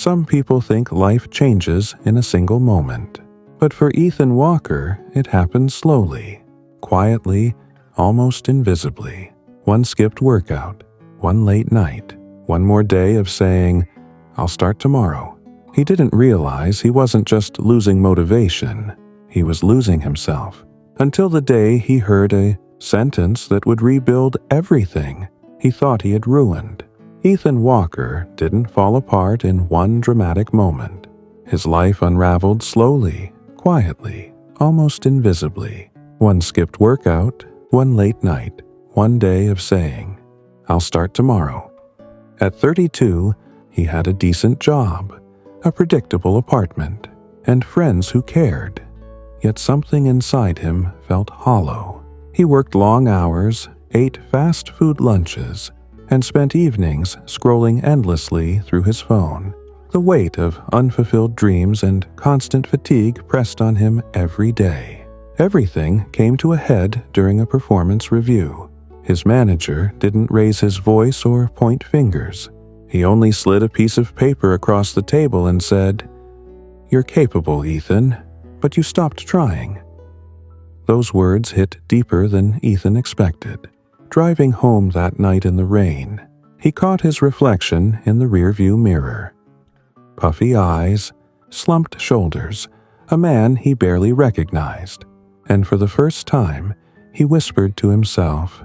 Some people think life changes in a single moment, but for Ethan Walker, it happened slowly, quietly, almost invisibly. One skipped workout, one late night, one more day of saying, "I'll start tomorrow." He didn't realize he wasn't just losing motivation, he was losing himself, until the day he heard a sentence that would rebuild everything he thought he had ruined. Ethan Walker didn't fall apart in one dramatic moment. His life unraveled slowly, quietly, almost invisibly. One skipped workout, one late night, one day of saying, "I'll start tomorrow." At 32, he had a decent job, a predictable apartment, and friends who cared. Yet something inside him felt hollow. He worked long hours, ate fast food lunches, and spent evenings scrolling endlessly through his phone. The weight of unfulfilled dreams and constant fatigue pressed on him every day. Everything came to a head during a performance review. His manager didn't raise his voice or point fingers. He only slid a piece of paper across the table and said, "You're capable, Ethan, but you stopped trying." Those words hit deeper than Ethan expected. Driving home that night in the rain, he caught his reflection in the rearview mirror. Puffy eyes, slumped shoulders, a man he barely recognized, and for the first time, he whispered to himself,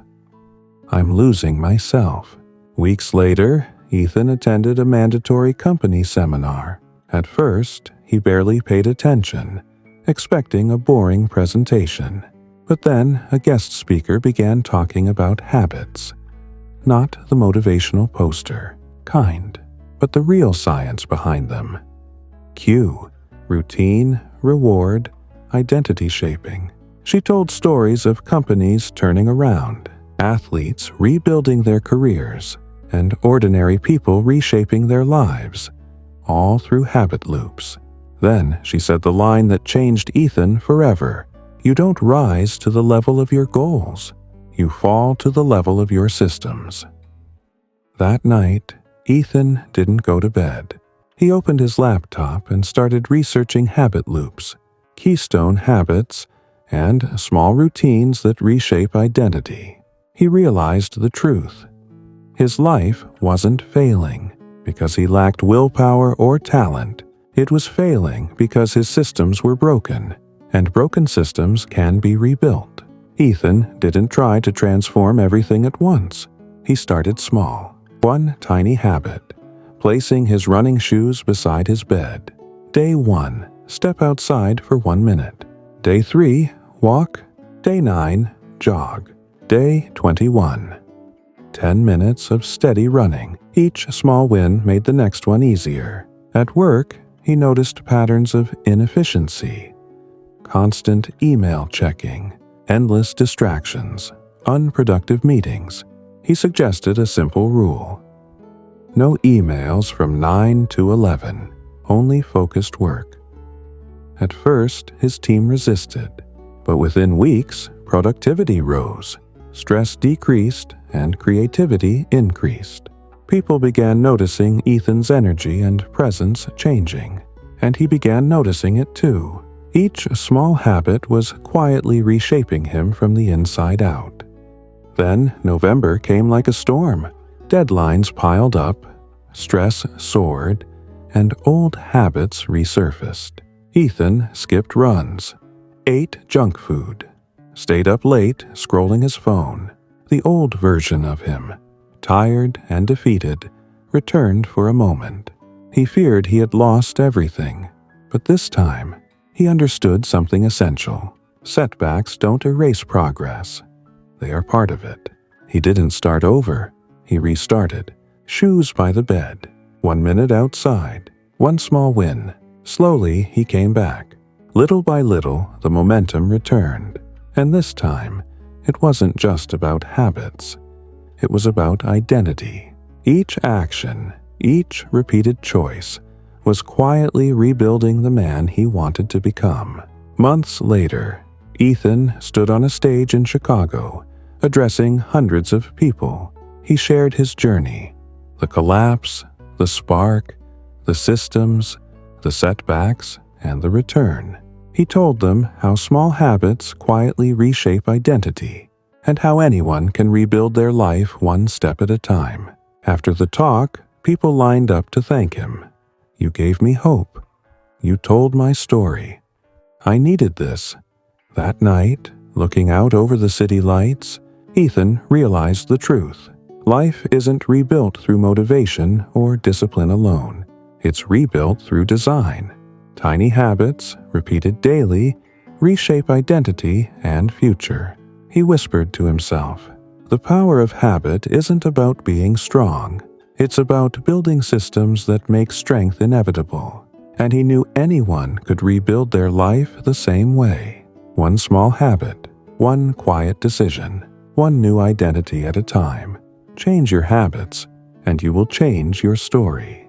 "I'm losing myself." Weeks later, Ethan attended a mandatory company seminar. At first, he barely paid attention, expecting a boring presentation. But then a guest speaker began talking about habits. Not the motivational poster, kind, but the real science behind them. Cue, routine, reward, identity shaping. She told stories of companies turning around, athletes rebuilding their careers, and ordinary people reshaping their lives, all through habit loops. Then she said the line that changed Ethan forever. You don't rise to the level of your goals. You fall to the level of your systems. That night, Ethan didn't go to bed. He opened his laptop and started researching habit loops, keystone habits, and small routines that reshape identity. He realized the truth. His life wasn't failing because he lacked willpower or talent. It was failing because his systems were broken, and broken systems can be rebuilt. Ethan didn't try to transform everything at once. He started small. One tiny habit, placing his running shoes beside his bed. Day 1, step outside for 1 minute. Day 3, walk. Day 9, jog. Day 21, 10 minutes of steady running. Each small win made the next one easier. At work, he noticed patterns of inefficiency. Constant email checking, endless distractions, unproductive meetings. He suggested a simple rule. No emails from 9 to 11, only focused work. At first, his team resisted, but within weeks, productivity rose, stress decreased, and creativity increased. People began noticing Ethan's energy and presence changing, and he began noticing it too. Each small habit was quietly reshaping him from the inside out. Then November came like a storm. Deadlines piled up, stress soared, and old habits resurfaced. Ethan skipped runs, ate junk food, stayed up late scrolling his phone. The old version of him, tired and defeated, returned for a moment. He feared he had lost everything, but this time he understood something essential. Setbacks don't erase progress. They are part of it. He didn't start over. He restarted. Shoes by the bed. 1 minute outside. One small win. Slowly he came back. Little by little, the momentum returned. And this time, it wasn't just about habits. It was about identity. Each action, each repeated choice, was quietly rebuilding the man he wanted to become. Months later, Ethan stood on a stage in Chicago, addressing hundreds of people. He shared his journey, the collapse, the spark, the systems, the setbacks, and the return. He told them how small habits quietly reshape identity and how anyone can rebuild their life one step at a time. After the talk, people lined up to thank him. "You gave me hope. You told my story. I needed this." That night, looking out over the city lights, Ethan realized the truth. Life isn't rebuilt through motivation or discipline alone. It's rebuilt through design. Tiny habits, repeated daily, reshape identity and future. He whispered to himself, "The power of habit isn't about being strong. It's about building systems that make strength inevitable." And he knew anyone could rebuild their life the same way. One small habit, one quiet decision, one new identity at a time. Change your habits, and you will change your story.